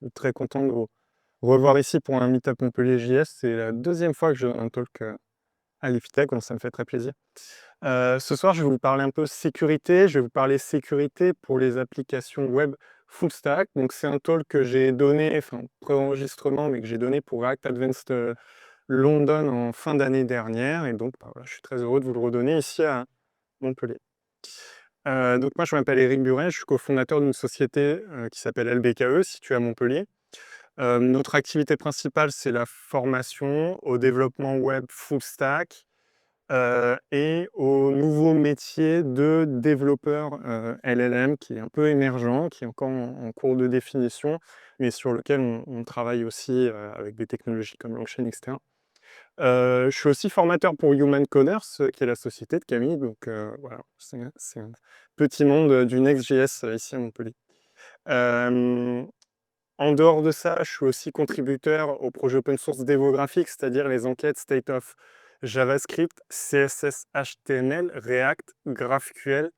suis très content de vous revoir ici pour un meet-up Montpellier JS. C'est la deuxième fois que je donne un talk à l'IFITEC, donc ça me fait très plaisir. Ce soir, je vais vous parler un peu sécurité. Je vais vous parler sécurité pour les applications web full stack. Donc c'est un talk que j'ai donné, enfin pré-enregistrement, mais que j'ai donné pour React Advanced London en fin d'année dernière. Et donc voilà, je suis très heureux de vous le redonner ici à Montpellier. Donc moi, je m'appelle Éric Buret, je suis cofondateur d'une société qui s'appelle LBKE, située à Montpellier. Notre activité principale, c'est la formation au développement web full stack et au nouveau métier de développeur LLM qui est un peu émergent, qui est encore en cours de définition, mais sur lequel on travaille aussi avec des technologies comme LangChain, etc. Je suis aussi formateur pour Human Coders, qui est la société de Camille, donc voilà, c'est un petit monde du Next.js ici à Montpellier. En dehors de ça, je suis aussi contributeur au projet open source démographique, c'est-à-dire les enquêtes State of JavaScript, CSS, HTML, React, GraphQL,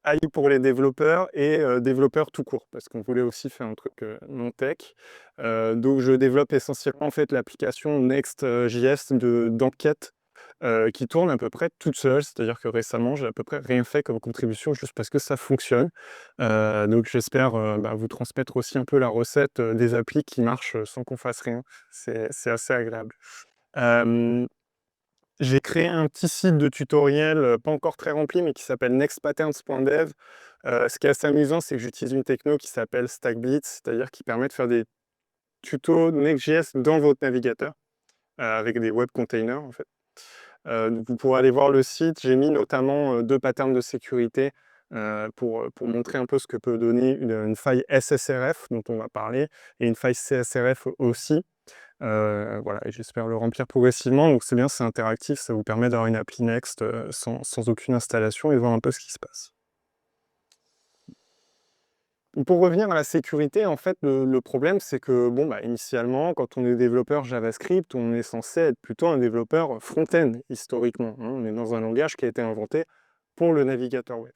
AI pour les développeurs et développeurs tout court, parce qu'on voulait aussi faire un truc non tech. Donc je développe essentiellement en fait l'application Next.js d'enquête qui tourne à peu près toute seule, c'est-à-dire que récemment, j'ai à peu près rien fait comme contribution juste parce que ça fonctionne. Donc j'espère vous transmettre aussi un peu la recette des applis qui marchent sans qu'on fasse rien. C'est assez agréable. Euh, j'ai créé un petit site de tutoriel, pas encore très rempli, mais qui s'appelle nextpatterns.dev. Ce qui est assez amusant, c'est que j'utilise une techno qui s'appelle StackBlitz, c'est-à-dire qui permet de faire des tutos Next.js dans votre navigateur, avec des web containers en fait. Donc vous pourrez aller voir le site. J'ai mis notamment 2 patterns de sécurité pour montrer un peu ce que peut donner une faille SSRF dont on va parler et une faille CSRF aussi. Voilà, et j'espère le remplir progressivement. Donc c'est bien, c'est interactif, ça vous permet d'avoir une appli Next sans aucune installation et de voir un peu ce qui se passe. Pour revenir à la sécurité, en fait, le problème, c'est que, bon, initialement, quand on est développeur JavaScript, on est censé être plutôt un développeur front-end, historiquement, hein. On est dans un langage qui a été inventé pour le navigateur web.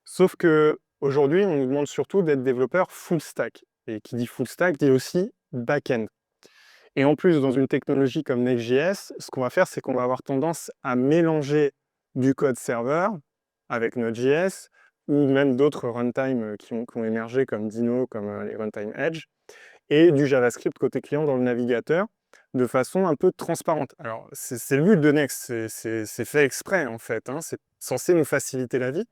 Sauf que aujourd'hui, on nous demande surtout d'être développeur full stack. Et qui dit full stack dit aussi back-end. Et en plus, dans une technologie comme Next.js, ce qu'on va faire, c'est qu'on va avoir tendance à mélanger du code serveur avec Node.js ou même d'autres runtime qui ont émergé comme Dino, comme les runtime Edge, et du JavaScript côté client dans le navigateur de façon un peu transparente. Alors, c'est le but de Next, c'est fait exprès en fait, hein, c'est censé nous faciliter la vie.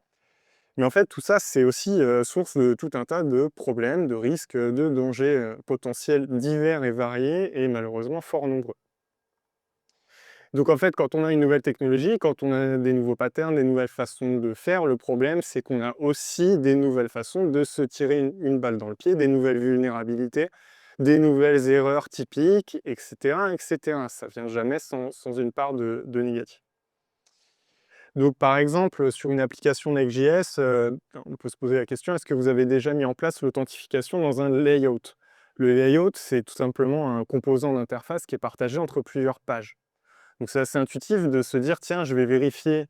Mais en fait, tout ça, c'est aussi source de tout un tas de problèmes, de risques, de dangers potentiels divers et variés et malheureusement fort nombreux. Donc en fait, quand on a une nouvelle technologie, quand on a des nouveaux patterns, des nouvelles façons de faire, le problème, c'est qu'on a aussi des nouvelles façons de se tirer une balle dans le pied, des nouvelles vulnérabilités, des nouvelles erreurs typiques, etc. etc. Ça vient jamais sans une part de négatif. Donc, par exemple, sur une application Next.js, on peut se poser la question, est-ce que vous avez déjà mis en place l'authentification dans un layout? Le layout, c'est tout simplement un composant d'interface qui est partagé entre plusieurs pages. Donc, c'est assez intuitif de se dire, tiens, je vais vérifier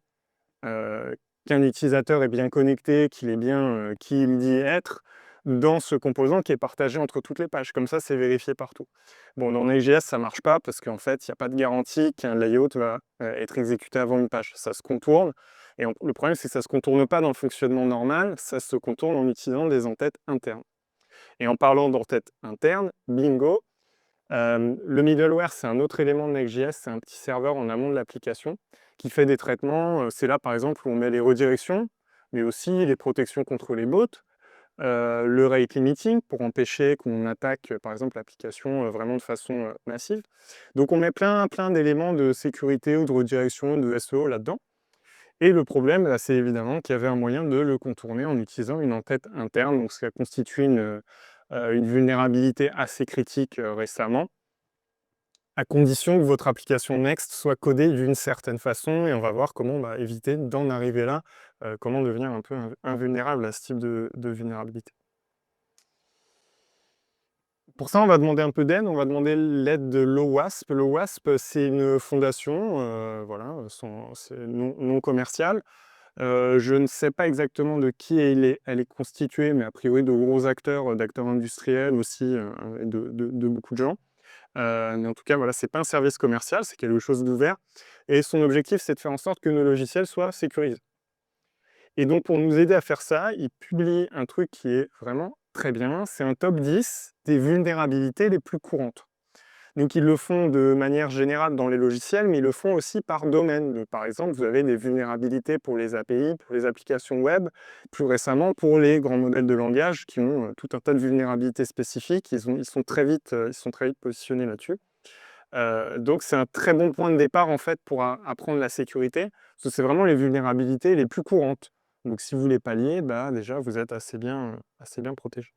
qu'un utilisateur est bien connecté, qu'il est bien qui il dit être, dans ce composant qui est partagé entre toutes les pages. Comme ça, c'est vérifié partout. Bon, dans Next.js, ça ne marche pas parce qu'en fait, il n'y a pas de garantie qu'un layout va être exécuté avant une page. Ça se contourne. Et le problème, c'est que ça ne se contourne pas dans le fonctionnement normal, ça se contourne en utilisant des entêtes internes. Et en parlant d'entêtes internes, bingo, le middleware, c'est un autre élément de Next.js, c'est un petit serveur en amont de l'application qui fait des traitements. C'est là, par exemple, où on met les redirections, mais aussi les protections contre les bots, le rate limiting pour empêcher qu'on attaque, par exemple, l'application vraiment de façon massive. Donc, on met plein d'éléments de sécurité ou de redirection, de SEO là-dedans. Et le problème, c'est évidemment qu'il y avait un moyen de le contourner en utilisant une entête interne. Donc, ça constitue une vulnérabilité assez critique récemment, à condition que votre application Next soit codée d'une certaine façon, et on va voir comment éviter d'en arriver là, comment devenir un peu invulnérable à ce type de vulnérabilité. Pour ça, on va demander un peu d'aide, on va demander l'aide de l'OWASP. L'OWASP, c'est une fondation, voilà, c'est non commerciale, Je ne sais pas exactement de qui elle est constituée, mais a priori de gros acteurs, d'acteurs industriels aussi, et de beaucoup de gens. Mais en tout cas, voilà, c'est pas un service commercial, c'est quelque chose d'ouvert et son objectif, c'est de faire en sorte que nos logiciels soient sécurisés. Et donc pour nous aider à faire ça, il publie un truc qui est vraiment très bien, c'est un top 10 des vulnérabilités les plus courantes. Donc ils le font de manière générale dans les logiciels, mais ils le font aussi par domaine. Donc, par exemple, vous avez des vulnérabilités pour les API, pour les applications web, plus récemment pour les grands modèles de langage qui ont tout un tas de vulnérabilités spécifiques. Ils sont très vite positionnés là-dessus. Donc c'est un très bon point de départ en fait pour apprendre la sécurité, parce que c'est vraiment les vulnérabilités les plus courantes. Donc si vous les palliez, bah, déjà vous êtes assez bien protégé.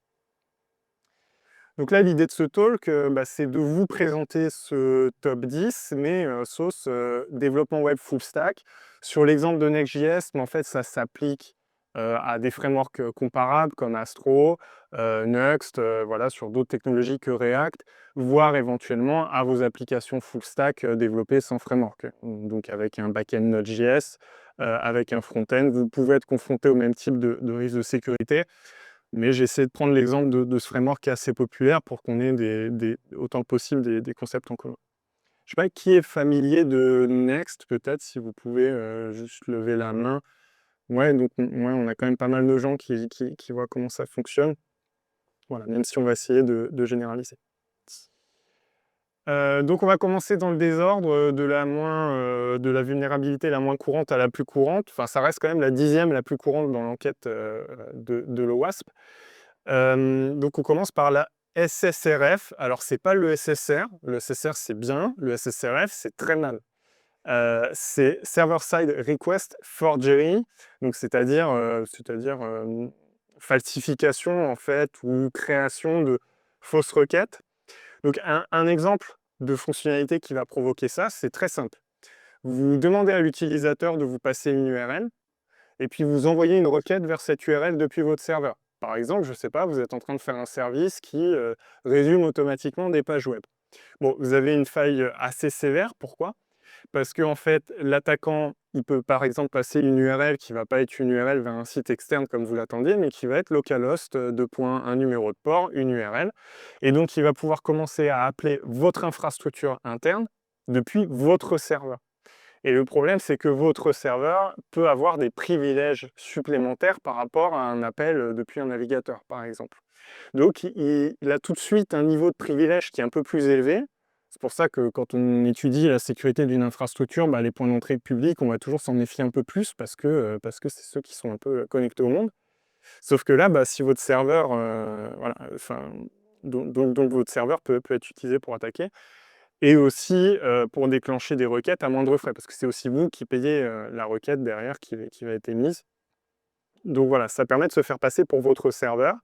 Donc là, l'idée de ce talk, bah, c'est de vous présenter ce top 10, mais sauce développement web full stack. Sur l'exemple de Next.js, mais en fait, ça s'applique à des frameworks comparables comme Astro, Next, voilà, sur d'autres technologies que React, voire éventuellement à vos applications full stack développées sans framework. Donc avec un backend Node.js, avec un front-end, vous pouvez être confronté au même type de risque de sécurité. Mais j'ai essayé de prendre l'exemple de ce framework qui est assez populaire pour qu'on ait autant que possible des concepts en commun. Je ne sais pas qui est familier de Next, peut-être, si vous pouvez juste lever la main. Ouais, donc ouais, on a quand même pas mal de gens qui voient comment ça fonctionne. Voilà, même si on va essayer de généraliser. Donc on va commencer dans le désordre de la vulnérabilité la moins courante à la plus courante. Enfin, ça reste quand même la 10e la plus courante dans l'enquête de l'OWASP. Donc on commence par la SSRF. Alors c'est pas le SSR. Le SSR c'est bien. Le SSRF c'est très mal. C'est Server Side Request Forgery. Donc c'est-à-dire falsification en fait ou création de fausses requêtes. Donc un exemple de fonctionnalité qui va provoquer ça, c'est très simple. Vous demandez à l'utilisateur de vous passer une URL et puis vous envoyez une requête vers cette URL depuis votre serveur. Par exemple, je ne sais pas, vous êtes en train de faire un service qui résume automatiquement des pages web. Bon, vous avez une faille assez sévère, pourquoi? Parce que en fait, l'attaquant, il peut par exemple passer une URL qui ne va pas être une URL vers un site externe comme vous l'attendiez, mais qui va être localhost, un numéro de port, une URL. Et donc, il va pouvoir commencer à appeler votre infrastructure interne depuis votre serveur. Et le problème, c'est que votre serveur peut avoir des privilèges supplémentaires par rapport à un appel depuis un navigateur, par exemple. Donc, il a tout de suite un niveau de privilège qui est un peu plus élevé. C'est pour ça que quand on étudie la sécurité d'une infrastructure, bah, les points d'entrée publics, on va toujours s'en méfier un peu plus parce que c'est ceux qui sont un peu connectés au monde. Sauf que là, bah, si votre serveur, voilà, enfin, donc votre serveur peut être utilisé pour attaquer et aussi pour déclencher des requêtes à moindre frais, parce que c'est aussi vous qui payez la requête derrière qui va être émise. Donc voilà, ça permet de se faire passer pour votre serveur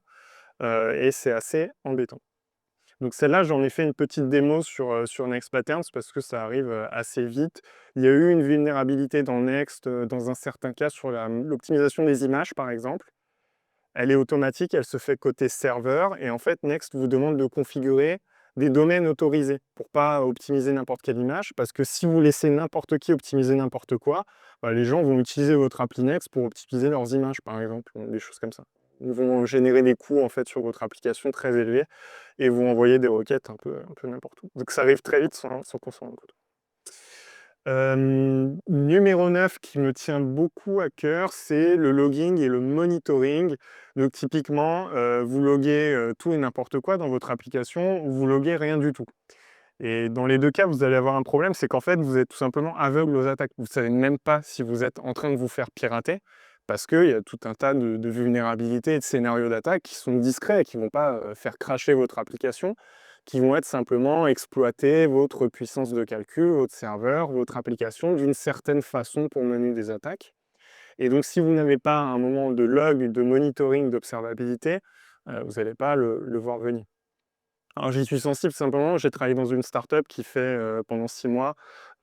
et c'est assez embêtant. Donc celle-là, j'en ai fait une petite démo sur Next Patterns parce que ça arrive assez vite. Il y a eu une vulnérabilité dans Next, dans un certain cas sur l'optimisation des images par exemple. Elle est automatique, elle se fait côté serveur et en fait Next vous demande de configurer des domaines autorisés pour pas optimiser n'importe quelle image, parce que si vous laissez n'importe qui optimiser n'importe quoi, bah, les gens vont utiliser votre appli Next pour optimiser leurs images par exemple, des choses comme ça. Ils vont générer des coûts en fait sur votre application très élevés et vous envoyer des requêtes un peu n'importe où. Donc ça arrive très vite sans qu'on s'en rende compte. Numéro 9 qui me tient beaucoup à cœur, c'est le logging et le monitoring. Donc typiquement, vous loguez tout et n'importe quoi dans votre application ou vous loguez rien du tout. Et dans les deux cas, vous allez avoir un problème, c'est qu'en fait, vous êtes tout simplement aveugle aux attaques. Vous ne savez même pas si vous êtes en train de vous faire pirater, parce qu'il y a tout un tas de vulnérabilités et de scénarios d'attaque qui sont discrets et qui ne vont pas faire crasher votre application, qui vont être simplement exploiter votre puissance de calcul, votre serveur, votre application d'une certaine façon pour mener des attaques. Et donc, si vous n'avez pas un moment de log, de monitoring, d'observabilité, vous n'allez pas le voir venir. Alors j'y suis sensible simplement, j'ai travaillé dans une startup qui fait pendant 6 mois,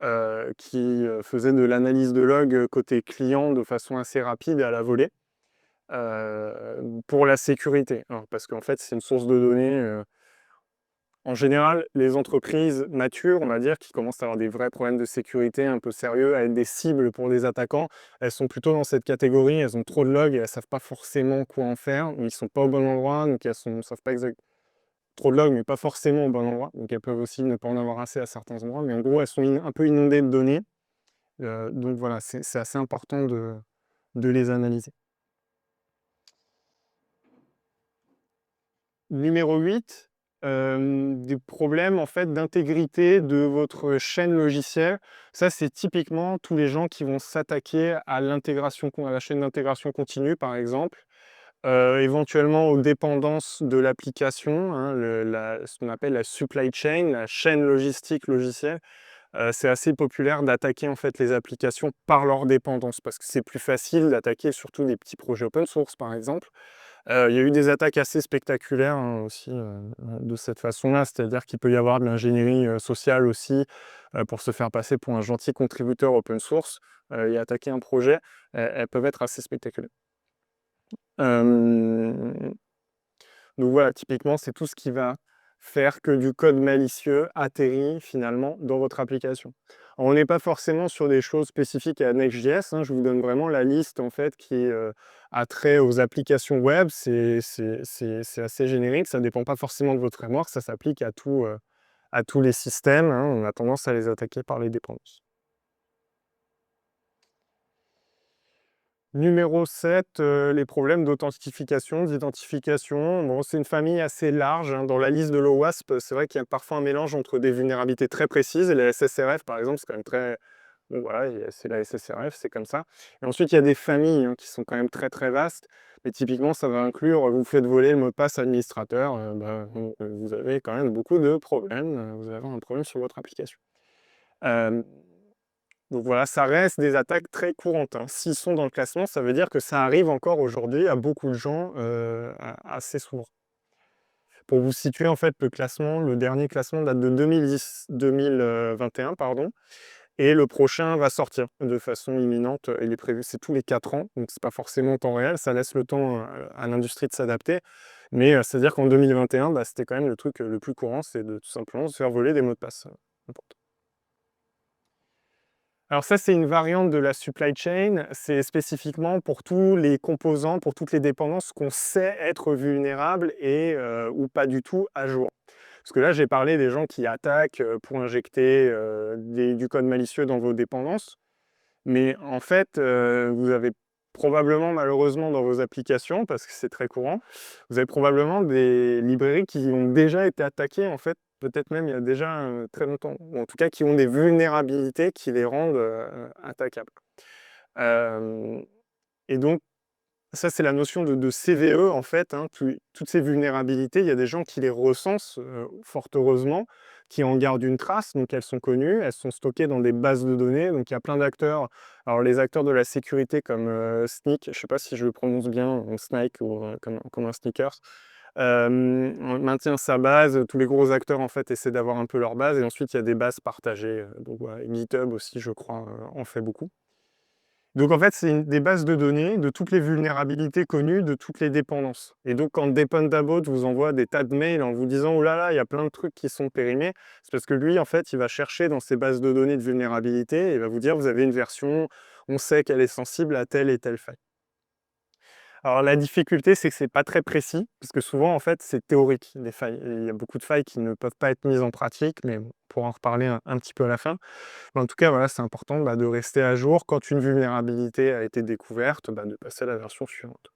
faisait de l'analyse de log côté client de façon assez rapide et à la volée, pour la sécurité. Alors, parce qu'en fait, c'est une source de données En général, les entreprises matures, on va dire, qui commencent à avoir des vrais problèmes de sécurité un peu sérieux, à être des cibles pour des attaquants, elles sont plutôt dans cette catégorie. Elles ont trop de logs et elles savent pas forcément quoi en faire. Ils sont pas au bon endroit, donc elles savent pas exactement trop de logs, mais pas forcément au bon endroit. Donc elles peuvent aussi ne pas en avoir assez à certains endroits. Mais en gros, elles sont un peu inondées de données. Donc voilà, c'est assez important de les analyser. Numéro 8, des problèmes en fait d'intégrité de votre chaîne logicielle. Ça, c'est typiquement tous les gens qui vont s'attaquer à à la chaîne d'intégration continue, par exemple, éventuellement aux dépendances de l'application, hein, ce qu'on appelle la supply chain, la chaîne logistique logicielle. C'est assez populaire d'attaquer en fait les applications par leurs dépendances parce que c'est plus facile d'attaquer surtout des petits projets open source, par exemple. Il y a eu des attaques assez spectaculaires, hein, aussi, de cette façon-là. C'est-à-dire qu'il peut y avoir de l'ingénierie, sociale aussi, pour se faire passer pour un gentil contributeur open source, et attaquer un projet. Elles peuvent être assez spectaculaires. Hem Donc voilà, typiquement, c'est tout ce qui va faire que du code malicieux atterrit finalement dans votre application. Alors, on n'est pas forcément sur des choses spécifiques à Next.js, hein, je vous donne vraiment la liste en fait qui a trait aux applications web. C'est assez générique, ça ne dépend pas forcément de votre framework, ça s'applique à tous les systèmes, hein. On a tendance à les attaquer par les dépendances. Numéro 7, les problèmes d'authentification, d'identification. Bon, c'est une famille assez large, hein. Dans la liste de l'OWASP, c'est vrai qu'il y a parfois un mélange entre des vulnérabilités très précises et les SSRF, par exemple, c'est quand même très... Bon, voilà, c'est la SSRF, c'est comme ça. Et ensuite, il y a des familles, hein, qui sont quand même très très vastes. Mais typiquement, ça va inclure, vous faites voler le mot de passe administrateur, vous avez quand même beaucoup de problèmes. Vous allez avoir un problème sur votre application. Euh, donc voilà, ça reste des attaques très courantes, hein. S'ils sont dans le classement, ça veut dire que ça arrive encore aujourd'hui à beaucoup de gens, assez souvent. Pour vous situer, en fait, le dernier classement date de 2021, pardon, et le prochain va sortir de façon imminente. Il est prévu, c'est tous les 4 ans, donc c'est pas forcément en temps réel, ça laisse le temps à l'industrie de s'adapter. Mais c'est-à-dire qu'en 2021, bah, c'était quand même le truc le plus courant, c'est de tout simplement se faire voler des mots de passe. Alors ça, c'est une variante de la supply chain. C'est spécifiquement pour tous les composants, pour toutes les dépendances qu'on sait être vulnérables et ou pas du tout à jour. Parce que là, j'ai parlé des gens qui attaquent pour injecter du code malicieux dans vos dépendances. Mais en fait, vous avez probablement, malheureusement, dans vos applications, parce que c'est très courant, vous avez probablement des librairies qui ont déjà été attaquées, en fait, peut-être même il y a déjà très longtemps, ou en tout cas qui ont des vulnérabilités qui les rendent attaquables. Euh, et donc, ça, c'est la notion de CVE, en fait, hein. Toutes ces vulnérabilités, il y a des gens qui les recensent, fort heureusement, qui en gardent une trace, donc elles sont connues, elles sont stockées dans des bases de données, donc il y a plein d'acteurs. Alors les acteurs de la sécurité comme Snyk, je ne sais pas si je le prononce bien, ou Snake ou comme un sneakers, on maintient sa base, tous les gros acteurs en fait essaient d'avoir un peu leur base, et ensuite il y a des bases partagées, donc voilà, GitHub aussi je crois en fait beaucoup. Donc en fait, c'est des bases de données de toutes les vulnérabilités connues, de toutes les dépendances. Et donc quand Dependabot vous envoie des tas de mails en vous disant «Oh là là, il y a plein de trucs qui sont périmés», c'est parce que lui, en fait, il va chercher dans ses bases de données de vulnérabilité et il va vous dire «Vous avez une version, on sait qu'elle est sensible à telle et telle faille». Alors la difficulté, c'est que c'est pas très précis, parce que souvent, en fait, c'est théorique, les failles. Et il y a beaucoup de failles qui ne peuvent pas être mises en pratique, mais on pourra en reparler un petit peu à la fin. Mais en tout cas, voilà, c'est important de rester à jour. Quand une vulnérabilité a été découverte, de passer à la version suivante.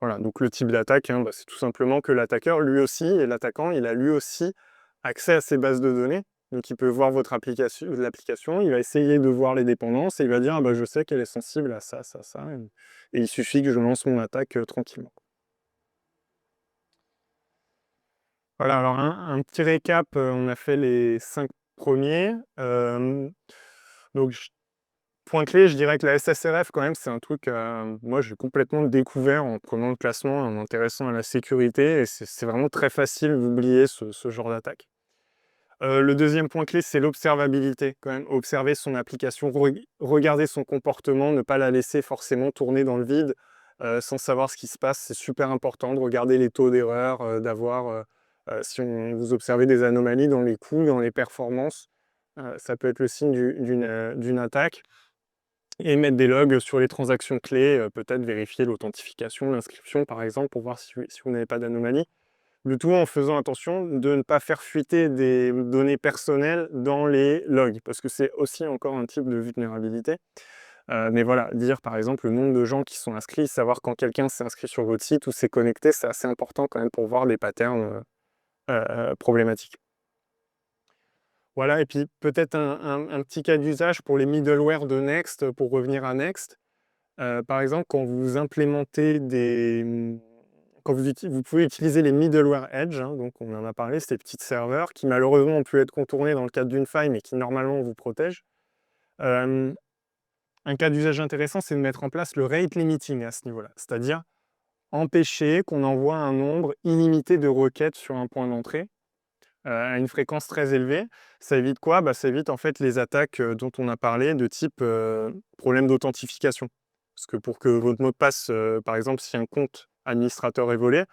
Voilà, donc le type d'attaque, hein, c'est tout simplement que l'attaqueur, lui aussi, et l'attaquant, il a lui aussi accès à ces bases de données. Donc il peut voir votre l'application, il va essayer de voir les dépendances et il va dire «Ah je sais qu'elle est sensible à ça, ça, ça». Et il suffit que je lance mon attaque tranquillement. Voilà, alors un petit récap, on a fait les 5 premiers. Donc point clé, je dirais que la SSRF quand même, c'est un truc, moi j'ai complètement découvert en prenant le classement, en m'intéressant à la sécurité, et c'est vraiment très facile d'oublier ce genre d'attaque. Le deuxième point clé, c'est l'observabilité quand même. Observer son application, regarder son comportement, ne pas la laisser forcément tourner dans le vide, sans savoir ce qui se passe. C'est super important de regarder les taux d'erreur, d'avoir Vous observez des anomalies dans les coûts, dans les performances, ça peut être le signe d'une attaque. Et mettre des logs sur les transactions clés, peut-être vérifier l'authentification, l'inscription par exemple, pour voir si vous n'avez pas d'anomalie. Le tout en faisant attention de ne pas faire fuiter des données personnelles dans les logs, parce que c'est aussi encore un type de vulnérabilité. Mais voilà, dire par exemple le nombre de gens qui sont inscrits, savoir quand quelqu'un s'est inscrit sur votre site ou s'est connecté, c'est assez important quand même pour voir des patterns problématiques. Voilà, et puis peut-être un petit cas d'usage pour les middleware de Next, pour revenir à Next. Par exemple, quand vous implémentez quand vous pouvez utiliser les middleware edge, hein, donc on en a parlé, ces petits serveurs qui malheureusement ont pu être contournés dans le cadre d'une faille, mais qui normalement vous protègent. Euh, un cas d'usage intéressant, c'est de mettre en place le rate limiting à ce niveau-là, c'est-à-dire empêcher qu'on envoie un nombre illimité de requêtes sur un point d'entrée à une fréquence très élevée. Ça évite quoi? Ça évite en fait les attaques dont on a parlé, de type problème d'authentification. Parce que pour que votre mot de passe, par exemple, si un compte administrateur est volé,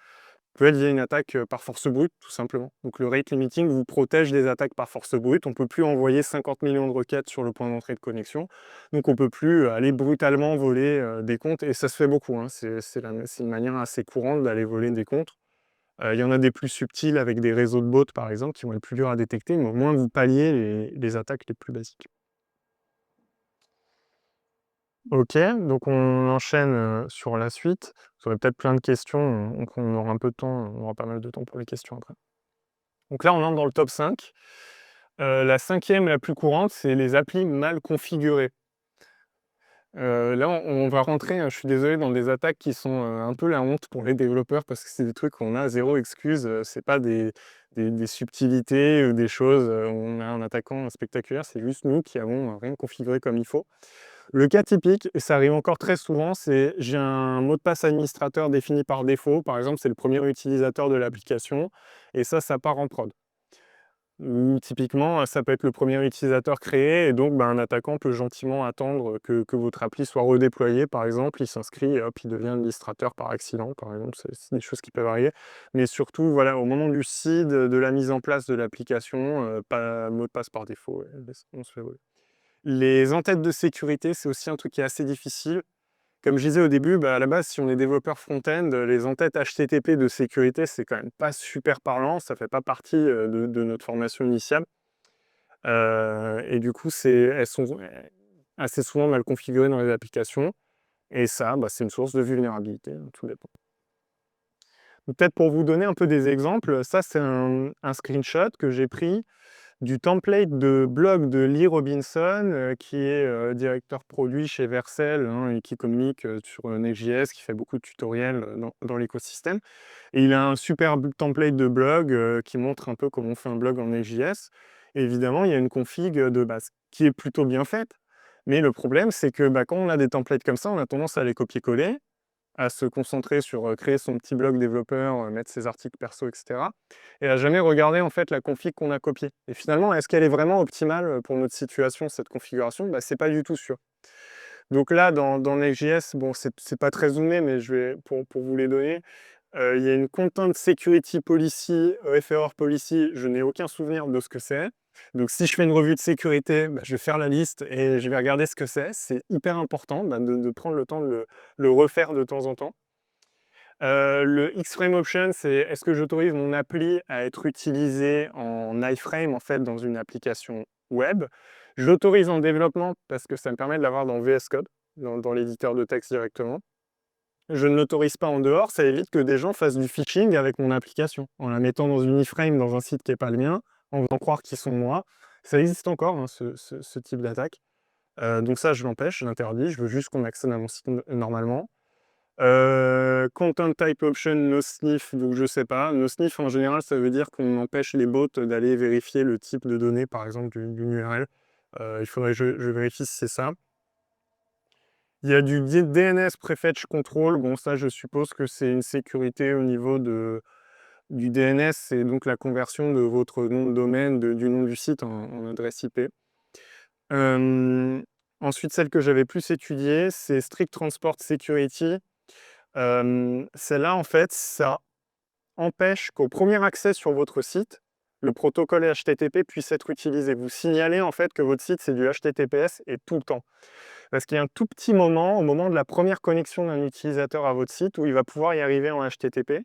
peut être via une attaque par force brute, tout simplement. Donc le rate limiting vous protège des attaques par force brute. On ne peut plus envoyer 50 millions de requêtes sur le point d'entrée de connexion. Donc on ne peut plus aller brutalement voler des comptes. Et ça se fait beaucoup, hein. C'est une manière assez courante d'aller voler des comptes. Il y en a des plus subtils avec des réseaux de bots, par exemple, qui vont être plus durs à détecter, mais au moins vous palliez les attaques les plus basiques. Ok, donc on enchaîne sur la suite. Vous aurez peut-être plein de questions, donc on aura un peu de temps, on aura pas mal de temps pour les questions après. Donc là, on entre dans le top 5. La cinquième, la plus courante, c'est les applis mal configurées. Là, on va rentrer, je suis désolé, dans des attaques qui sont un peu la honte pour les développeurs parce que c'est des trucs où on a zéro excuse. C'est pas des subtilités ou des choses où on a un attaquant spectaculaire, c'est juste nous qui avons rien configuré comme il faut. Le cas typique, et ça arrive encore très souvent, c'est j'ai un mot de passe administrateur défini par défaut. Par exemple, c'est le premier utilisateur de l'application et ça part en prod. Ou typiquement, ça peut être le premier utilisateur créé et donc un attaquant peut gentiment attendre que votre appli soit redéployée, par exemple, il s'inscrit et hop, il devient administrateur par accident, par exemple, c'est des choses qui peuvent arriver. Mais surtout, voilà, au moment du seed, de la mise en place de l'application, pas mot de passe par défaut, ouais, on se fait voler. Les entêtes de sécurité, c'est aussi un truc qui est assez difficile. Comme je disais au début, à la base, si on est développeur front-end, les entêtes HTTP de sécurité, c'est quand même pas super parlant, ça fait pas partie de notre formation initiale. Et du coup, elles sont assez souvent mal configurées dans les applications. Et ça, c'est une source de vulnérabilité, hein, tout dépend. Peut-être pour vous donner un peu des exemples, ça c'est un screenshot que j'ai pris du template de blog de Lee Robinson, qui est directeur produit chez Vercel, hein, et qui communique sur Next.js, qui fait beaucoup de tutoriels dans l'écosystème. Et il a un super template de blog qui montre un peu comment on fait un blog en Next.js. Et évidemment, il y a une config de base qui est plutôt bien faite. Mais le problème, c'est que quand on a des templates comme ça, on a tendance à les copier-coller, à se concentrer sur créer son petit blog développeur, mettre ses articles perso, etc. Et à jamais regarder en fait la config qu'on a copiée. Et finalement, est-ce qu'elle est vraiment optimale pour notre situation, cette configuration? C'est pas du tout sûr. Donc là, dans Next.js, bon, c'est pas très zoomé, mais je vais, pour vous les donner, il y a une Content Security Policy, FRR Policy, je n'ai aucun souvenir de ce que c'est. Donc si je fais une revue de sécurité, je vais faire la liste et je vais regarder ce que c'est. C'est hyper important de prendre le temps de le refaire de temps en temps. Le X-Frame Option, c'est est-ce que j'autorise mon appli à être utilisé en iframe en fait dans une application web. J'autorise en développement parce que ça me permet de l'avoir dans VS Code, dans l'éditeur de texte directement. Je ne l'autorise pas en dehors, ça évite que des gens fassent du phishing avec mon application, en la mettant dans une iframe dans un site qui n'est pas le mien, en faisant croire qu'ils sont moi. Ça existe encore, hein, ce type d'attaque. Donc ça, je l'empêche, je l'interdis, je veux juste qu'on accède à mon site normalement. Content Type Option No Sniff, donc je sais pas. No Sniff, en général, ça veut dire qu'on empêche les bots d'aller vérifier le type de données, par exemple, d'une URL. Il faudrait que je vérifie si c'est ça. Il y a du DNS Prefetch Control. Bon, ça, je suppose que c'est une sécurité au niveau du DNS, c'est donc la conversion de votre nom de domaine, du nom du site en adresse IP. Ensuite, celle que j'avais plus étudiée, c'est Strict Transport Security. Celle-là, en fait, ça empêche qu'au premier accès sur votre site, le protocole HTTP puisse être utilisé. Vous signalez en fait que votre site c'est du HTTPS et tout le temps. Parce qu'il y a un tout petit moment, au moment de la première connexion d'un utilisateur à votre site, où il va pouvoir y arriver en HTTP.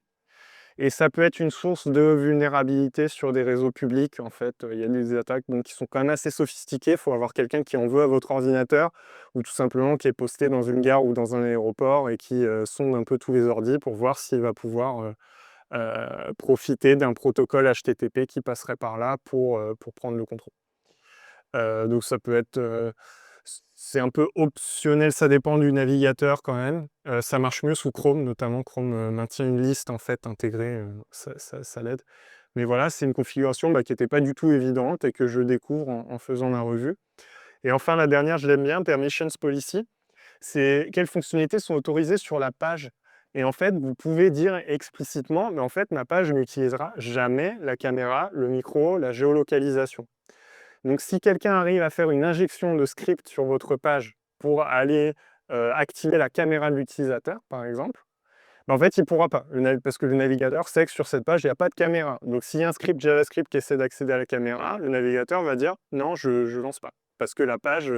Et ça peut être une source de vulnérabilité sur des réseaux publics. En fait, il y a des attaques qui sont quand même assez sophistiquées. Il faut avoir quelqu'un qui en veut à votre ordinateur ou tout simplement qui est posté dans une gare ou dans un aéroport et qui sonde un peu tous les ordis pour voir s'il va pouvoir profiter d'un protocole HTTP qui passerait par là pour prendre le contrôle. Donc ça peut être... c'est un peu optionnel, ça dépend du navigateur quand même. Ça marche mieux sous Chrome, notamment Chrome maintient une liste en fait intégrée, ça l'aide. Mais voilà, c'est une configuration qui n'était pas du tout évidente et que je découvre en faisant la revue. Et enfin, la dernière, je l'aime bien, Permissions Policy. C'est quelles fonctionnalités sont autorisées sur la page. Et en fait, vous pouvez dire explicitement, mais en fait, ma page n'utilisera jamais la caméra, le micro, la géolocalisation. Donc si quelqu'un arrive à faire une injection de script sur votre page pour aller activer la caméra de l'utilisateur, par exemple, en fait, il ne pourra pas, parce que le navigateur sait que sur cette page, il n'y a pas de caméra. Donc s'il y a un script JavaScript qui essaie d'accéder à la caméra, le navigateur va dire non, je ne lance pas. Parce que la page,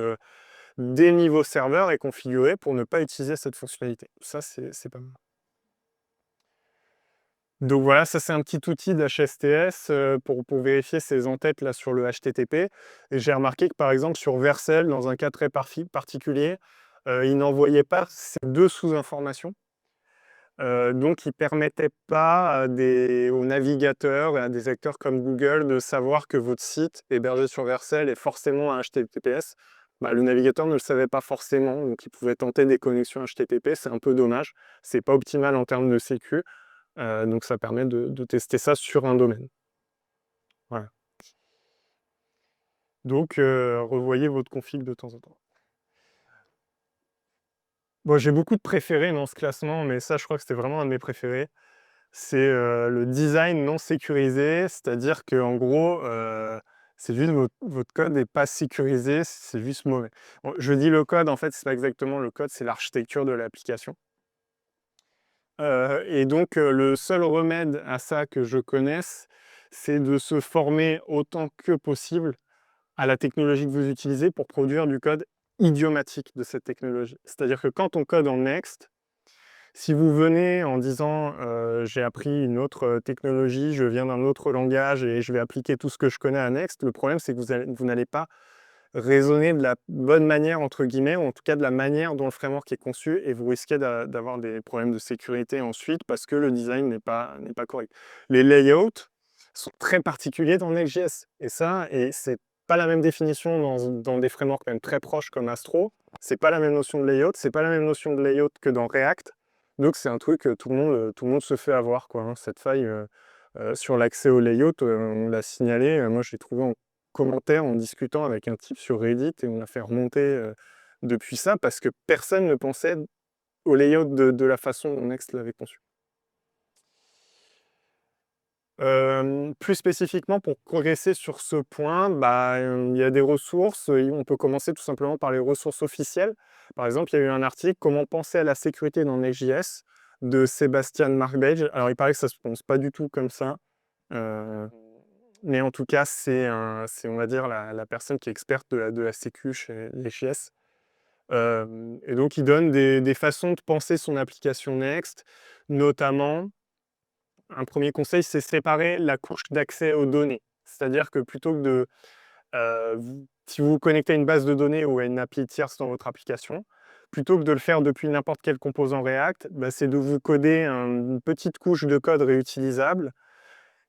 dès le niveau serveur, est configurée pour ne pas utiliser cette fonctionnalité. Ça, c'est pas mal. Donc voilà, ça c'est un petit outil d'HSTS pour vérifier ses entêtes là, sur le HTTP. Et j'ai remarqué que par exemple sur Vercel, dans un cas très particulier, il n'envoyait pas ces deux sous-informations. Donc il ne permettait pas aux navigateurs et à des acteurs comme Google de savoir que votre site hébergé sur Vercel est forcément un HTTPS. Le navigateur ne le savait pas forcément, donc il pouvait tenter des connexions HTTP, c'est un peu dommage. C'est pas optimal en termes de sécu. Donc ça permet de tester ça sur un domaine. Voilà. Donc revoyez votre config de temps en temps. Bon, j'ai beaucoup de préférés dans ce classement, mais ça je crois que c'était vraiment un de mes préférés. C'est le design non sécurisé, c'est-à-dire qu'en gros, c'est juste votre code n'est pas sécurisé, c'est juste mauvais. Bon, je dis le code, en fait, c'est pas exactement le code, c'est l'architecture de l'application. Et donc, le seul remède à ça que je connaisse, c'est de se former autant que possible à la technologie que vous utilisez pour produire du code idiomatique de cette technologie. C'est-à-dire que quand on code en Next, si vous venez en disant j'ai appris une autre technologie, je viens d'un autre langage et je vais appliquer tout ce que je connais à Next, le problème c'est que vous n'allez pas raisonner de la bonne manière, entre guillemets, ou en tout cas de la manière dont le framework est conçu, et vous risquez d'avoir des problèmes de sécurité ensuite parce que le design n'est pas correct. Les layouts sont très particuliers dans Next.js, et c'est pas la même définition dans des frameworks même très proches comme Astro, c'est pas la même notion de layout, c'est pas la même notion de layout que dans React, donc c'est un truc, tout le monde se fait avoir, quoi, hein. Cette faille sur l'accès au layout, on l'a signalé, moi je l'ai trouvé en commentaire en discutant avec un type sur Reddit et on a fait remonter depuis ça parce que personne ne pensait au layout de la façon dont Next l'avait conçu. Plus spécifiquement, pour progresser sur ce point, il y a des ressources. On peut commencer tout simplement par les ressources officielles. Par exemple, il y a eu un article «Comment penser à la sécurité dans Next.js» de Sébastien Marbage. Alors, il paraît que ça ne se prononce pas du tout comme ça. Mais en tout cas, c'est on va dire, la personne qui est experte de la sécu chez Next.js. Et donc, il donne des façons de penser son application Next, notamment, un premier conseil, c'est séparer la couche d'accès aux données. C'est-à-dire que plutôt que si vous vous connectez à une base de données ou à une appli tierce dans votre application, plutôt que de le faire depuis n'importe quel composant React, c'est de vous coder une petite couche de code réutilisable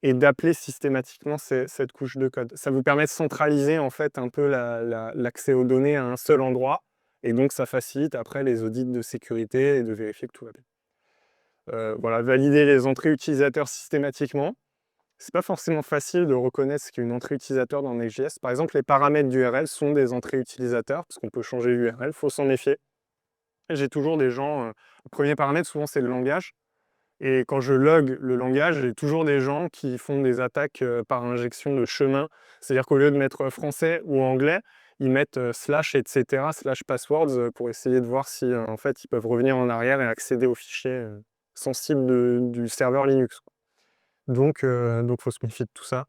et d'appeler systématiquement cette couche de code. Ça vous permet de centraliser en fait un peu l'accès aux données à un seul endroit, et donc ça facilite après les audits de sécurité et de vérifier que tout va bien. Voilà, valider les entrées utilisateurs systématiquement. C'est pas forcément facile de reconnaître ce qu'est une entrée utilisateur dans Next.js. Par exemple, les paramètres d'URL sont des entrées utilisateurs, parce qu'on peut changer l'URL, il faut s'en méfier. J'ai toujours des gens, le premier paramètre souvent c'est le langage, et quand je log le langage, j'ai toujours des gens qui font des attaques par injection de chemin. C'est-à-dire qu'au lieu de mettre français ou anglais, ils mettent slash etc, slash passwords pour essayer de voir si en fait ils peuvent revenir en arrière et accéder aux fichiers sensibles du serveur Linux, quoi. Donc faut se méfier de tout ça.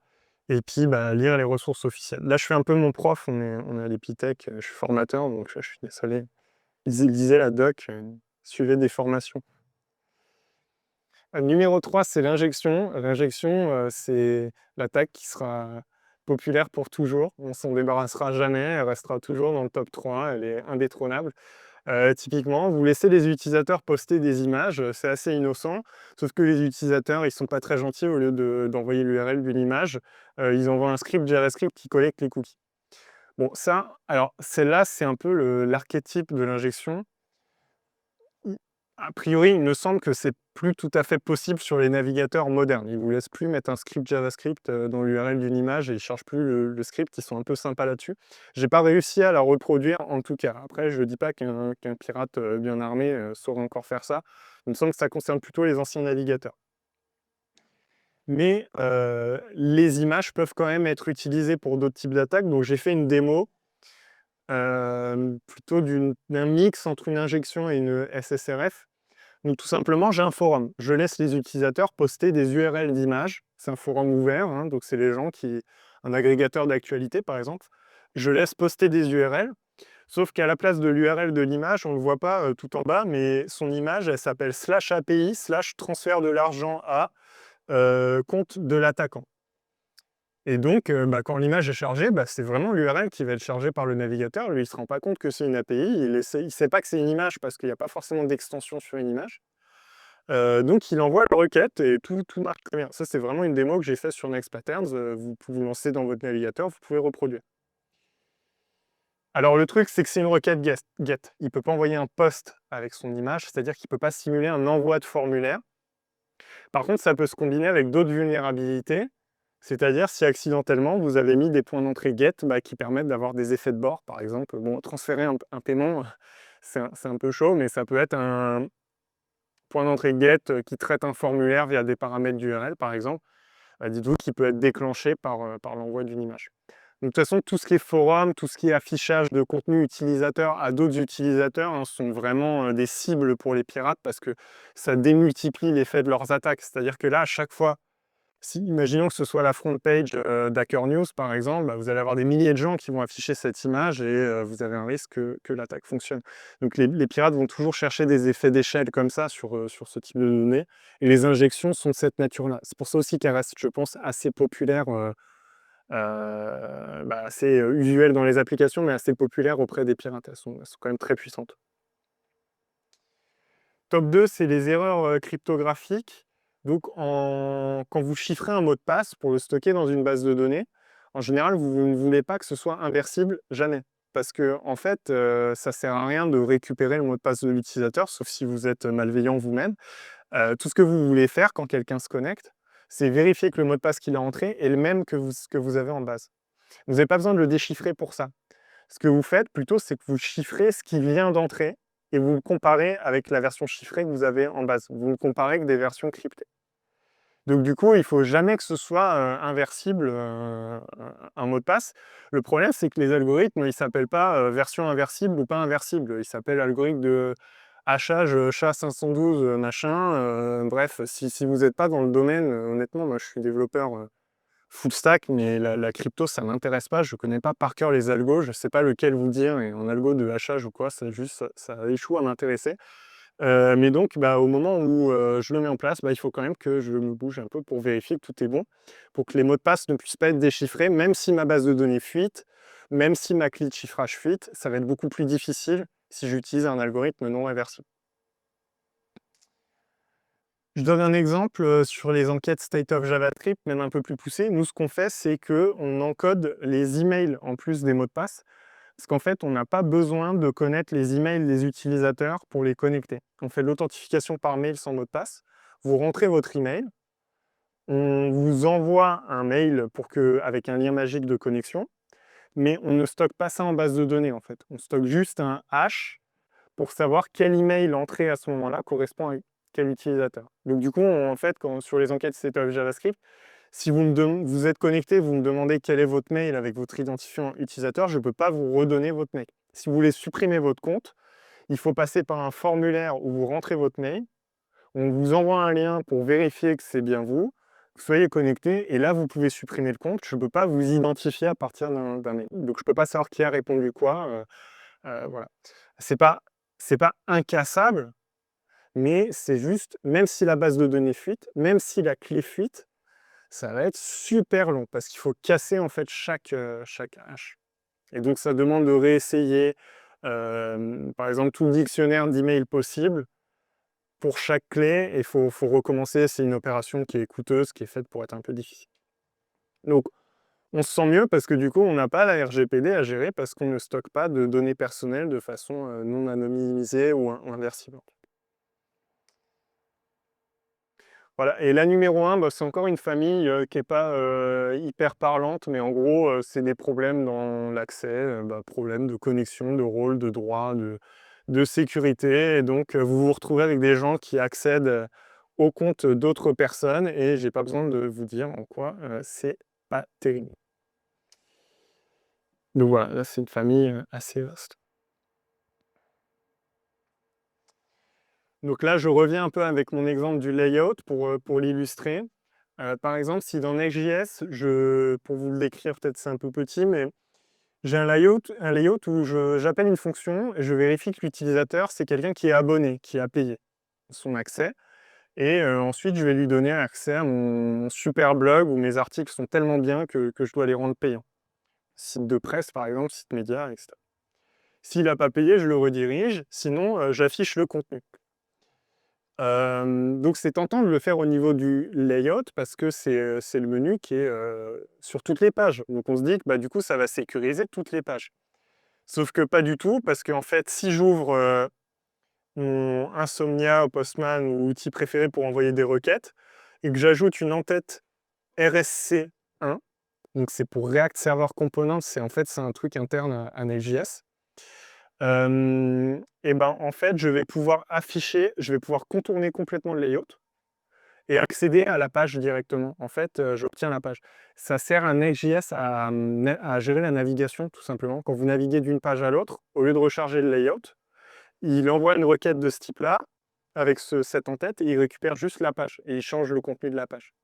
Et puis, bah, lire les ressources officielles. Là, je fais un peu mon prof, on est à l'Epitech, je suis formateur, donc je suis désolé. Ils lisaient la doc, suivaient des formations. Numéro 3, c'est l'injection. L'injection, c'est l'attaque qui sera populaire pour toujours. On s'en débarrassera jamais, elle restera toujours dans le top 3, elle est indétrônable. Typiquement, vous laissez les utilisateurs poster des images, c'est assez innocent, sauf que les utilisateurs, ils sont pas très gentils, au lieu d'envoyer l'URL d'une image, ils envoient un script JavaScript qui collecte les cookies. Bon ça, alors celle-là, c'est un peu l'archétype de l'injection. A priori, il me semble que c'est plus tout à fait possible sur les navigateurs modernes. Ils vous laissent plus mettre un script JavaScript dans l'URL d'une image et ils chargent plus le script, ils sont un peu sympas là-dessus. J'ai pas réussi à la reproduire en tout cas. Après, je dis pas qu'un pirate bien armé saurait encore faire ça. Il me semble que ça concerne plutôt les anciens navigateurs. Mais les images peuvent quand même être utilisées pour d'autres types d'attaques. Donc j'ai fait une démo plutôt d'un mix entre une injection et une SSRF. Donc tout simplement, j'ai un forum. Je laisse les utilisateurs poster des URL d'images. C'est un forum ouvert, hein, donc c'est les gens qui... Un agrégateur d'actualité, par exemple. Je laisse poster des URL, sauf qu'à la place de l'URL de l'image, on ne le voit pas tout en bas, mais son image, elle s'appelle /API /transfert de l'argent à compte de l'attaquant. Et donc, bah, quand l'image est chargée, bah, c'est vraiment l'URL qui va être chargée par le navigateur. Lui, il ne se rend pas compte que c'est une API, il ne sait pas que c'est une image parce qu'il n'y a pas forcément d'extension sur une image. Donc il envoie la requête et tout marche très bien. Ça, c'est vraiment une démo que j'ai faite sur NextPatterns. Vous pouvez lancer dans votre navigateur, vous pouvez reproduire. Alors le truc, c'est que c'est une requête GET. Il ne peut pas envoyer un post avec son image, c'est-à-dire qu'il ne peut pas simuler un envoi de formulaire. Par contre, ça peut se combiner avec d'autres vulnérabilités, c'est-à-dire si accidentellement vous avez mis des points d'entrée GET qui permettent d'avoir des effets de bord, par exemple. Bon, transférer un paiement, c'est un peu chaud, mais ça peut être un point d'entrée GET qui traite un formulaire via des paramètres d'URL, par exemple. Dites-vous qu'il peut être déclenché par l'envoi d'une image. Donc, de toute façon, tout ce qui est forum, tout ce qui est affichage de contenu utilisateur à d'autres utilisateurs sont vraiment des cibles pour les pirates parce que ça démultiplie l'effet de leurs attaques. C'est-à-dire que là, à chaque fois, imaginons que ce soit la front page d'Hacker News, par exemple, vous allez avoir des milliers de gens qui vont afficher cette image et vous avez un risque que l'attaque fonctionne. Donc les pirates vont toujours chercher des effets d'échelle comme ça sur ce type de données. Et les injections sont de cette nature-là. C'est pour ça aussi qu'elles restent, je pense, assez populaires, assez usuelles dans les applications, mais assez populaires auprès des pirates. Elles sont quand même très puissantes. Top 2, c'est les erreurs cryptographiques. Donc, quand vous chiffrez un mot de passe pour le stocker dans une base de données, en général, vous ne voulez pas que ce soit inversible, jamais. Parce que, en fait, ça ne sert à rien de récupérer le mot de passe de l'utilisateur, sauf si vous êtes malveillant vous-même. Tout ce que vous voulez faire quand quelqu'un se connecte, c'est vérifier que le mot de passe qu'il a entré est le même que vous avez en base. Vous n'avez pas besoin de le déchiffrer pour ça. Ce que vous faites plutôt, c'est que vous chiffrez ce qui vient d'entrer et vous le comparez avec la version chiffrée que vous avez en base. Vous le comparez avec des versions cryptées. Donc du coup, il ne faut jamais que ce soit inversible, un mot de passe. Le problème, c'est que les algorithmes, ils ne s'appellent pas version inversible ou pas inversible. Ils s'appellent algorithme de hachage SHA-512 machin. Bref, si vous n'êtes pas dans le domaine, honnêtement, moi je suis développeur full stack, mais la crypto, ça ne m'intéresse pas. Je ne connais pas par cœur les algos, je ne sais pas lequel vous dire, et en algo de hachage ou quoi, ça échoue à m'intéresser. Mais donc, au moment où je le mets en place, il faut quand même que je me bouge un peu pour vérifier que tout est bon, pour que les mots de passe ne puissent pas être déchiffrés, même si ma base de données fuite, même si ma clé de chiffrage fuite, ça va être beaucoup plus difficile si j'utilise un algorithme non réversible. Je donne un exemple sur les enquêtes State of JavaScript, même un peu plus poussées. Nous, ce qu'on fait, c'est qu'on encode les emails en plus des mots de passe, parce qu'en fait, on n'a pas besoin de connaître les emails des utilisateurs pour les connecter. On fait de l'authentification par mail sans mot de passe. Vous rentrez votre email, on vous envoie un mail avec un lien magique de connexion, mais on ne stocke pas ça en base de données, en fait. On stocke juste un hash pour savoir quel email entré à ce moment-là correspond à quel utilisateur. Donc du coup, en fait, sur les enquêtes State of JavaScript, si vous êtes connecté, vous me demandez quel est votre mail avec votre identifiant utilisateur, je ne peux pas vous redonner votre mail. Si vous voulez supprimer votre compte, il faut passer par un formulaire où vous rentrez votre mail, on vous envoie un lien pour vérifier que c'est bien vous. vous soyez connecté et là, vous pouvez supprimer le compte. Je ne peux pas vous identifier à partir d'un mail. Donc, je ne peux pas savoir qui a répondu quoi. Voilà. C'est pas incassable, mais c'est juste, même si la base de données fuite, même si la clé fuite, ça va être super long parce qu'il faut casser en fait chaque hash. Et donc, ça demande de réessayer, par exemple, tout le dictionnaire d'emails possible pour chaque clé. Et il faut recommencer. C'est une opération qui est coûteuse, qui est faite pour être un peu difficile. Donc, on se sent mieux parce que du coup, on n'a pas la RGPD à gérer parce qu'on ne stocke pas de données personnelles de façon non anonymisée ou inversible. Voilà, et la numéro 1, bah, c'est encore une famille qui n'est pas hyper parlante, mais en gros, c'est des problèmes dans l'accès, problèmes de connexion, de rôle, de droit, de sécurité. Et donc, vous vous retrouvez avec des gens qui accèdent aux comptes d'autres personnes, et j'ai pas besoin de vous dire en quoi c'est pas terrible. Donc voilà, là, c'est une famille assez vaste. Donc là, je reviens un peu avec mon exemple du layout pour l'illustrer. Par exemple, si dans Next.js, pour vous le décrire, peut-être c'est un peu petit, mais j'ai un layout où j'appelle une fonction et je vérifie que l'utilisateur, c'est quelqu'un qui est abonné, qui a payé son accès. Et ensuite, je vais lui donner accès à mon super blog où mes articles sont tellement bien que je dois les rendre payants. Site de presse, par exemple, site média, etc. S'il n'a pas payé, je le redirige. Sinon, j'affiche le contenu. Donc c'est tentant de le faire au niveau du layout parce que c'est le menu qui est sur toutes les pages. Donc on se dit que du coup ça va sécuriser toutes les pages. Sauf que pas du tout, parce qu'en fait si j'ouvre mon Insomnia ou Postman ou outil préféré pour envoyer des requêtes et que j'ajoute une entête RSC1, donc c'est pour React Server Components, c'est un truc interne à Node.js. Et en fait, je vais pouvoir contourner complètement le layout et accéder à la page directement. En fait, j'obtiens la page. Ça sert à Next.js à gérer la navigation, tout simplement. Quand vous naviguez d'une page à l'autre, au lieu de recharger le layout, il envoie une requête de ce type-là, avec cette en-tête, et il récupère juste la page, et il change le contenu de la page.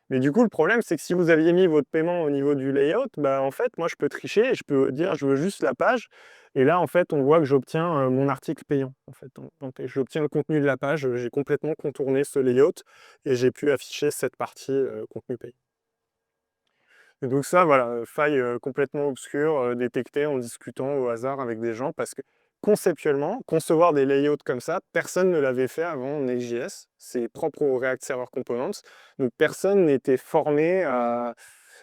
Mais du coup, le problème, c'est que si vous aviez mis votre paiement au niveau du layout, en fait, moi, je peux tricher et je peux dire je veux juste la page. Et là, en fait, on voit que j'obtiens mon article payant. En fait, j'obtiens le contenu de la page. J'ai complètement contourné ce layout et j'ai pu afficher cette partie contenu payé. Et donc ça, voilà, faille complètement obscure, détectée en discutant au hasard avec des gens, parce que conceptuellement, concevoir des layouts comme ça, personne ne l'avait fait avant Next.js. C'est propre au React Server Components. Donc personne n'était formé à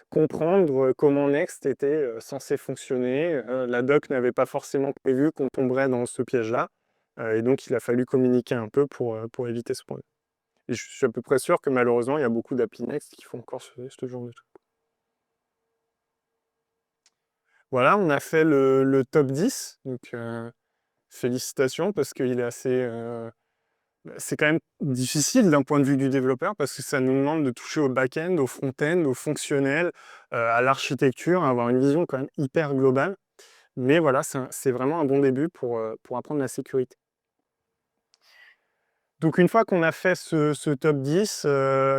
comprendre comment Next était censé fonctionner. La doc n'avait pas forcément prévu qu'on tomberait dans ce piège-là. Et donc il a fallu communiquer un peu pour éviter ce problème. Et je suis à peu près sûr que malheureusement, il y a beaucoup d'applis Next qui font encore ce genre de trucs. Voilà, on a fait le top 10, donc félicitations, parce qu'il est assez... c'est quand même difficile d'un point de vue du développeur, parce que ça nous demande de toucher au back-end, au front-end, au fonctionnel, à l'architecture, à avoir une vision quand même hyper globale. Mais voilà, c'est vraiment un bon début pour apprendre la sécurité. Donc une fois qu'on a fait ce top 10,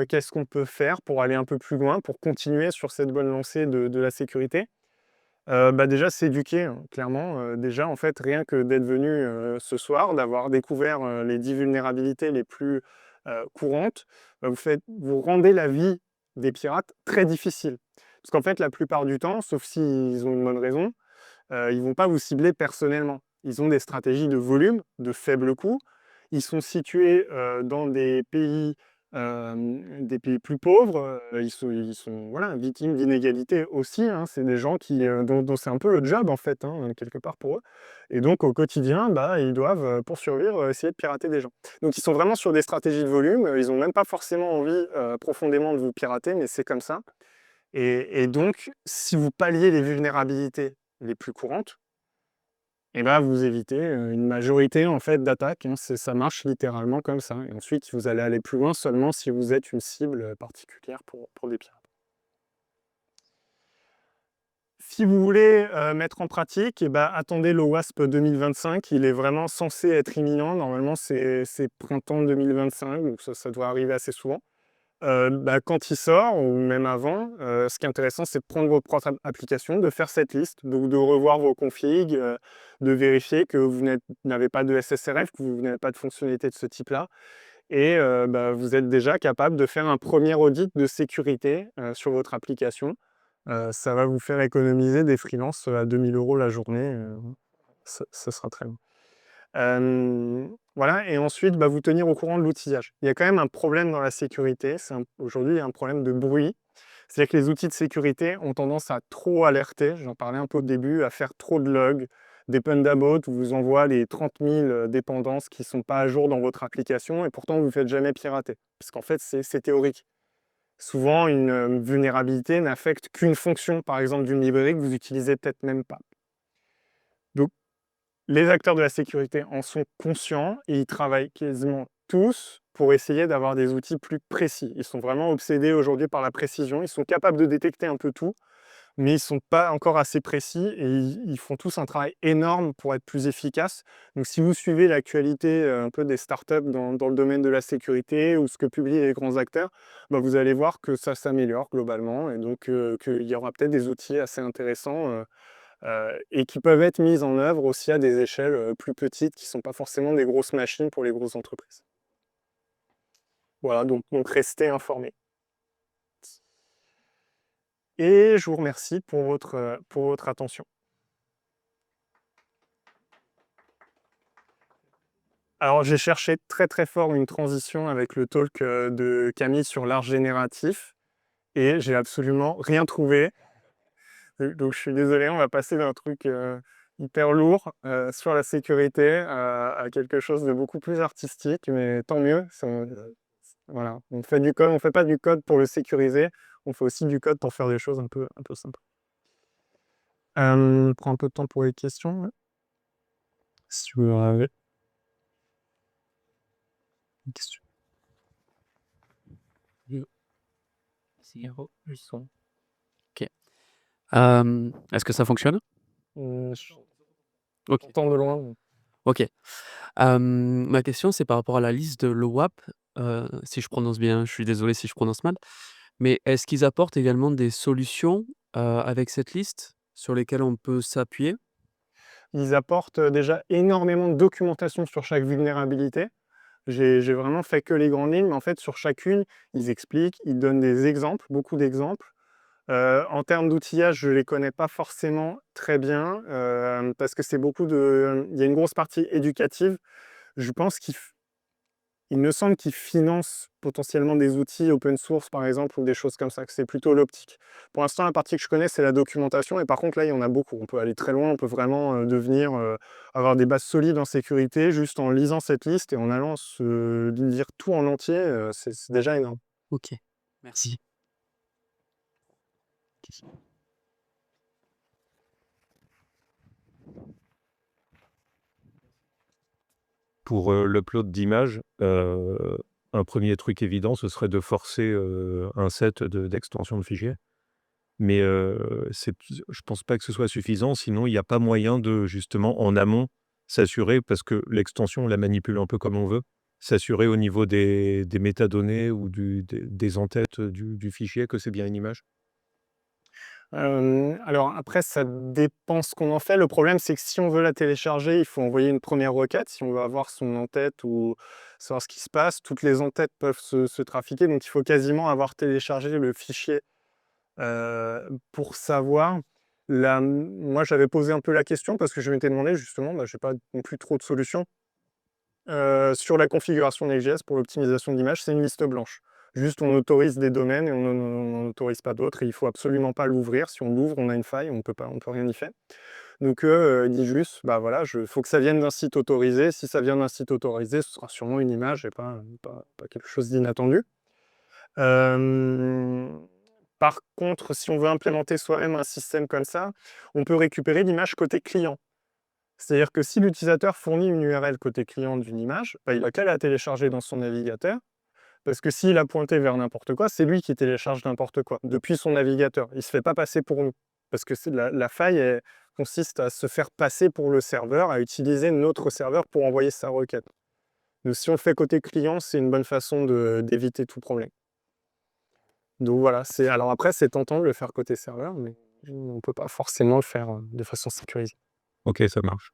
qu'est-ce qu'on peut faire pour aller un peu plus loin, pour continuer sur cette bonne lancée de la sécurité? Déjà s'éduquer, hein, clairement. Déjà, en fait, rien que d'être venu ce soir, d'avoir découvert les 10 vulnérabilités les plus courantes, vous rendez la vie des pirates très difficile. Parce qu'en fait, la plupart du temps, sauf s'ils ont une bonne raison, ils ne vont pas vous cibler personnellement. Ils ont des stratégies de volume, de faible coût. Ils sont situés dans des pays plus pauvres. Ils sont voilà, victimes d'inégalités aussi, hein. C'est des gens dont c'est un peu le job, en fait, hein, quelque part pour eux. Et donc, au quotidien, ils doivent, pour survivre, essayer de pirater des gens. Donc, ils sont vraiment sur des stratégies de volume. Ils n'ont même pas forcément envie profondément de vous pirater, mais c'est comme ça. Et donc, si vous palliez les vulnérabilités les plus courantes, vous évitez une majorité en fait d'attaques, hein. Ça marche littéralement comme ça. Et ensuite, vous allez aller plus loin seulement si vous êtes une cible particulière pour des pirates. Si vous voulez mettre en pratique, attendez le WASP 2025. Il est vraiment censé être imminent. Normalement, c'est printemps 2025, donc ça doit arriver assez souvent. Quand il sort ou même avant, ce qui est intéressant, c'est de prendre vos propres applications, de faire cette liste, donc de revoir vos configs, de vérifier que vous n'avez pas de SSRF, que vous n'avez pas de fonctionnalité de ce type-là et vous êtes déjà capable de faire un premier audit de sécurité, sur votre application. Ça va vous faire économiser des freelances, à 2 000 € la journée, ce sera très bien. Voilà et ensuite, vous tenir au courant de l'outillage. Il y a quand même un problème dans la sécurité, aujourd'hui, il y a un problème de bruit. C'est-à-dire que les outils de sécurité ont tendance à trop alerter, j'en parlais un peu au début, à faire trop de logs. Dependabot vous envoie les 30 000 dépendances qui ne sont pas à jour dans votre application et pourtant vous ne vous faites jamais pirater. Parce qu'en fait, c'est théorique. Souvent, une vulnérabilité n'affecte qu'une fonction, par exemple d'une librairie que vous utilisez peut-être même pas. Donc, les acteurs de la sécurité en sont conscients et ils travaillent quasiment tous pour essayer d'avoir des outils plus précis. Ils sont vraiment obsédés aujourd'hui par la précision. Ils sont capables de détecter un peu tout, mais ils ne sont pas encore assez précis et ils font tous un travail énorme pour être plus efficaces. Donc si vous suivez l'actualité un peu des startups dans le domaine de la sécurité ou ce que publient les grands acteurs, vous allez voir que ça s'améliore globalement et donc qu'il y aura peut-être des outils assez intéressants et qui peuvent être mises en œuvre aussi à des échelles plus petites, qui ne sont pas forcément des grosses machines pour les grosses entreprises. Voilà, donc restez informés. Et je vous remercie pour votre attention. Alors j'ai cherché très très fort une transition avec le talk de Camille sur l'art génératif et j'ai absolument rien trouvé. Donc je suis désolé, on va passer d'un truc hyper lourd sur la sécurité à quelque chose de beaucoup plus artistique, mais tant mieux. Voilà, on fait du code, on fait pas du code pour le sécuriser, on fait aussi du code pour faire des choses un peu simples. On prend un peu de temps pour les questions, là. Si vous en avez une question. Le son. OK. Est-ce que ça fonctionne? Je OK. t'entends de loin. OK. Ma question, c'est par rapport à la liste de l'OWAP, si je prononce bien, je suis désolé si je prononce mal. Mais est-ce qu'ils apportent également des solutions, avec cette liste sur lesquelles on peut s'appuyer? Ils apportent déjà énormément de documentation sur chaque vulnérabilité. J'ai vraiment fait que les grandes lignes, mais en fait, sur chacune, ils expliquent, ils donnent des exemples, beaucoup d'exemples. En termes d'outillage, je ne les connais pas forcément très bien, parce que c'est il y a une grosse partie éducative. Je pense il me semble qu'ils financent potentiellement des outils open source, par exemple, ou des choses comme ça, que c'est plutôt l'optique. Pour l'instant, la partie que je connais, c'est la documentation, et par contre, là, il y en a beaucoup. On peut aller très loin, on peut vraiment avoir des bases solides en sécurité, juste en lisant cette liste et en allant se lire tout en entier, c'est déjà énorme. OK, merci. Pour l'upload d'images, un premier truc évident, ce serait de forcer un set d'extensions de fichiers. Mais je pense pas que ce soit suffisant, sinon il n'y a pas moyen de justement, en amont, s'assurer, parce que l'extension, on la manipule un peu comme on veut, s'assurer au niveau des métadonnées ou des entêtes du fichier que c'est bien une image? Alors après, ça dépend ce qu'on en fait. Le problème, c'est que si on veut la télécharger, il faut envoyer une première requête. Si on veut avoir son en-tête ou savoir ce qui se passe, toutes les en-têtes peuvent se trafiquer, donc il faut quasiment avoir téléchargé le fichier pour savoir. Moi, j'avais posé un peu la question parce que je m'étais demandé justement, je n'ai pas non plus trop de solutions. Sur la configuration Next.js pour l'optimisation d'image, c'est une liste blanche. Juste, on autorise des domaines et on n'en autorise pas d'autres et il faut absolument pas l'ouvrir. Si on l'ouvre, on a une faille, on peut rien y faire. Donc eux, ils disent juste, voilà, faut que ça vienne d'un site autorisé. Si ça vient d'un site autorisé, ce sera sûrement une image et pas quelque chose d'inattendu. Par contre, si on veut implémenter soi-même un système comme ça, on peut récupérer l'image côté client. C'est-à-dire que si l'utilisateur fournit une URL côté client d'une image, il a qu'à la télécharger dans son navigateur, parce que s'il a pointé vers n'importe quoi, c'est lui qui télécharge n'importe quoi, depuis son navigateur. Il ne se fait pas passer pour nous, parce que la faille consiste à se faire passer pour le serveur, à utiliser notre serveur pour envoyer sa requête. Donc si on le fait côté client, c'est une bonne façon d'éviter tout problème. Donc voilà, alors après, c'est tentant de le faire côté serveur, mais on peut pas forcément le faire, de façon sécurisée. OK, ça marche.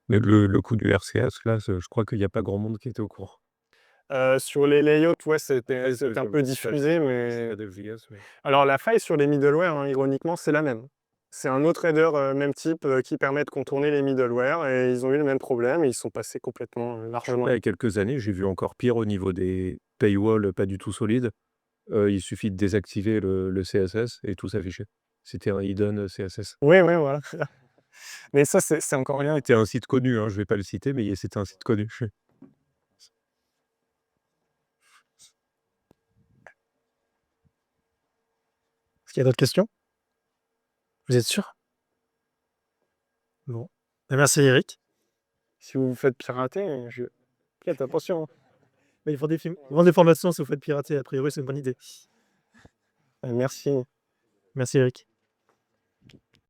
Mais le coup du RCS là, je crois qu'il y a pas grand monde qui était au courant. Sur les layouts, ouais, c'était Ouais, un peu diffusé, c'est mais pas de JS, mais alors la faille sur les middleware, hein, ironiquement, c'est la même. C'est un autre header, même type, qui permet de contourner les middleware et ils ont eu le même problème et ils sont passés complètement, largement. il y a quelques années, j'ai vu encore pire au niveau des paywalls pas du tout solides. Il suffit de désactiver le CSS et tout s'affichait. C'était un hidden CSS. Oui, oui, voilà. Mais ça, c'est encore rien. C'était un site connu, hein, je vais pas le citer, mais c'était un site connu. Est-ce qu'il y a d'autres questions? Vous êtes sûr? Bon. Bah, merci Eric. Si vous vous faites pirater, faites attention, hein. Mais ils vendent des formations si vous faites pirater, a priori c'est une bonne idée. Merci. Merci Eric.